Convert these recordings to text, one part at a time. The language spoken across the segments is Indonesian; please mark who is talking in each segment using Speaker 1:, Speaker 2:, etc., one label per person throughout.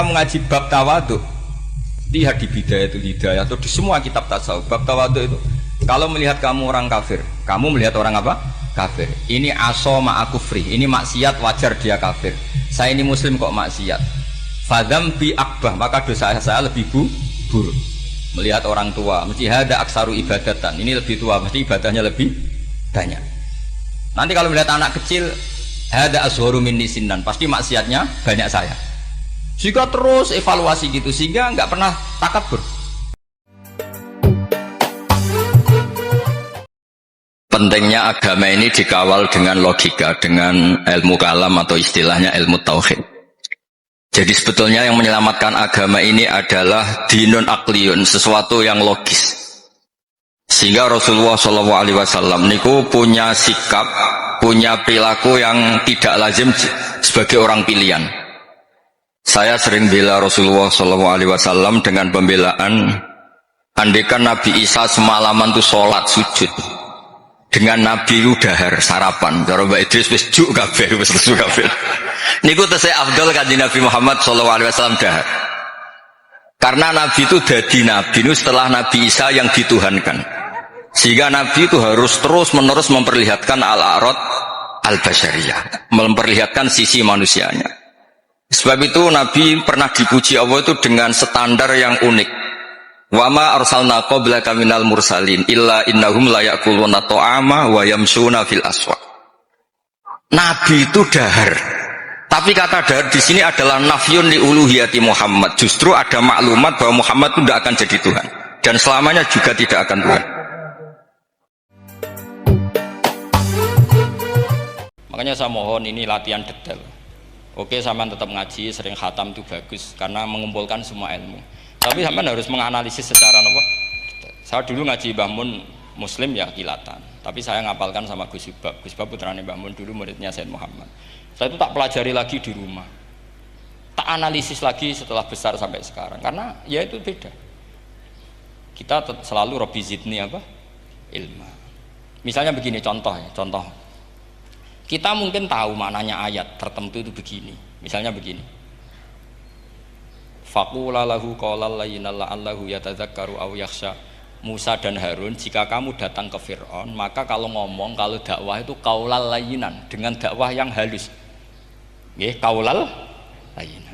Speaker 1: kamu ngaji bab tawadhu, lihat di Bidayatul Hidayah atau di semua kitab tasawuf, bab tawadhu itu, kalau melihat kamu orang kafir, kamu melihat orang apa? Kafir. Ini aso ma'akufri, ini maksiat wajar dia kafir. Saya ini muslim kok maksiat. Fadam bi akbah, maka dosa saya lebih buruk. Melihat orang tua, mesti ada aksaru ibadatan, ini lebih tua, mesti ibadahnya lebih banyak. Nanti kalau melihat anak kecil, ada ashoru minni sinnan, pasti maksiatnya banyak saya. Jika terus evaluasi gitu, sehingga nggak pernah takabur. Pentingnya agama ini dikawal dengan logika, dengan ilmu kalam atau istilahnya ilmu tauhid. Jadi sebetulnya yang menyelamatkan agama ini adalah dinun akliyun, sesuatu yang logis. Sehingga Rasulullah SAW niku punya sikap, punya perilaku yang tidak lazim sebagai orang pilihan. Saya sering bela Rasulullah SAW dengan pembelaan, andaikan Nabi Isa semalaman itu sholat sujud, dengan Nabi itu dahar sarapan, cara Mbak Idris wis juk kabeh, wis lesu kabeh. Niku tesih afdal kanjeng Nabi Muhammad SAW dahar. Karena Nabi itu dadi Nabi itu setelah Nabi Isa yang dituhankan. Sehingga Nabi itu harus terus menerus memperlihatkan al-a'rad al-basyariyah, memperlihatkan sisi manusianya. Sebab itu Nabi pernah dipuji Allah itu dengan standar yang unik. Wa ma arsalna qablaka minal mursalin illa innahum la ya'kuluna ta'ama wa yamshuna fil aswaq. Nabi itu dahar. Tapi kata dahar di sini adalah nafyun li uluhiyati Muhammad. Justru ada maklumat bahwa Muhammad itu tidak akan jadi Tuhan dan selamanya juga tidak akan Tuhan. Makanya saya mohon ini latihan detail. Oke, sampean tetap ngaji, sering khatam itu bagus karena mengumpulkan semua ilmu. Tapi sampean harus menganalisis secara apa? Saya dulu ngaji Mbah Mun Muslim ya kilatan. Tapi saya ngapalkan sama Gus Ibab. Gus Ibab putrane Mbah Mun dulu muridnya Said Muhammad. Saya itu tak pelajari lagi di rumah. Tak analisis lagi setelah besar sampai sekarang karena ya itu beda. Kita selalu Rabbi zidni apa? Ilma. Misalnya begini contoh. Kita mungkin tahu maknanya ayat tertentu itu begini. Misalnya begini. Faqula lahu qaulal layyinal la'allahu yatadzakkaru aw yakhsha. Musa dan Harun, jika kamu datang ke Fir'aun, maka kalau ngomong, kalau dakwah itu qaulal layyinan, dengan dakwah yang halus. Nggih, qaulal layyinan.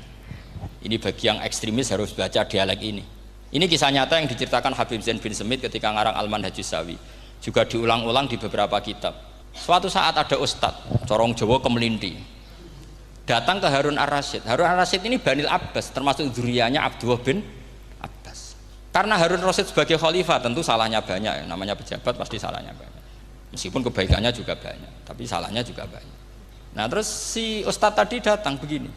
Speaker 1: Ini bagi yang ekstremis harus baca dialek ini. Ini kisah nyata yang diceritakan Habib Zain bin Semit ketika ngarang Al-Manhajus Sawi. Juga diulang-ulang di beberapa kitab. Suatu saat ada ustadz, corong Jawa Kemelinti, datang ke Harun Ar-Rasyid. Harun Ar-Rasyid ini Banil Abbas, termasuk zuriyahnya Abdullah bin Abbas. Karena Harun Ar-Rasyid sebagai khalifah tentu salahnya banyak, namanya pejabat pasti salahnya banyak. Meskipun kebaikannya juga banyak, tapi salahnya juga banyak. Nah terus si ustadz tadi datang begini,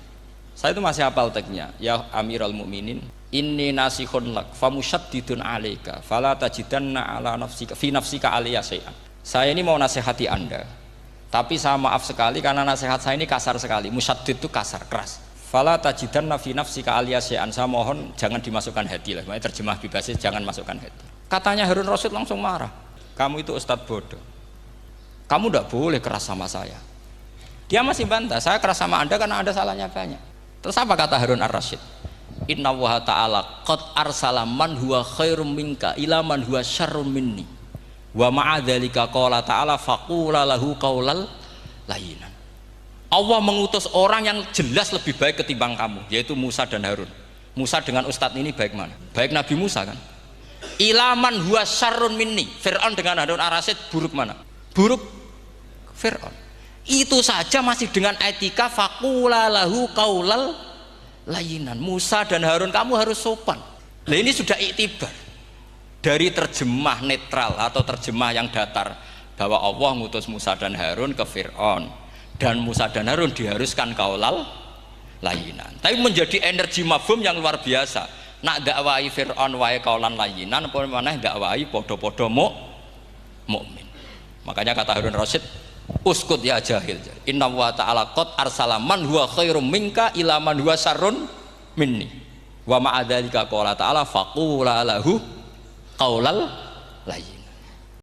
Speaker 1: saya itu masih hafal teksnya, ya Amirul Mukminin, inni nasihun lak, famusyaddidun alaika, fala tajidanna ala nafsika, fi nafsika aliyah syai'an. Saya ini mau nasihati Anda, tapi saya maaf sekali karena nasihat saya ini kasar sekali. Musyaddid itu kasar, keras. Fala tajidanna fi nafsika aliyah syai'an. Saya mohon jangan dimasukkan hati lah. Makanya terjemah bebasnya jangan masukkan hati. Katanya Harun Rasyid langsung marah. Kamu itu ustadz bodoh. Kamu tidak boleh keras sama saya. Dia masih bantah, saya keras sama Anda karena ada salahnya banyak. Terus apa kata Harun Ar-Rasyid? Inna wa ta'ala qad arsala man huwa khairum minka ila man huwa syarrum minni. Wa ma'adzalika qala ta'ala faqula lahu qaulal layyinan. Allah mengutus orang yang jelas lebih baik ketimbang kamu, yaitu Musa dan Harun. Musa dengan ustadz ini baik mana? Baik Nabi Musa kan? Ilaman huwa syarrun minni. Fir'aun dengan Harun Ar-Rasyid buruk mana? Buruk Fir'aun. Itu saja masih dengan etika faqula lahu qaulal layyinan. Musa dan Harun kamu harus sopan. Nah ini sudah iktibar. Dari terjemah netral atau terjemah yang datar bahwa Allah ngutus Musa dan Harun ke Fir'aun dan Musa dan Harun diharuskan qaulal layyinan. Tapi menjadi energi mafhum yang luar biasa. Nak dakwai Fir'aun wae qaulan layyinan apa maneh dakwai padha-padha mukmin. Makanya kata Harun Rasyid, uskut ya jahil. Inna wa ta'ala qad arsala man huwa khairum minka ila man huwa syarrun minni. Wa ma'adzalika qala ta'ala faqula lahu qaulal layyin.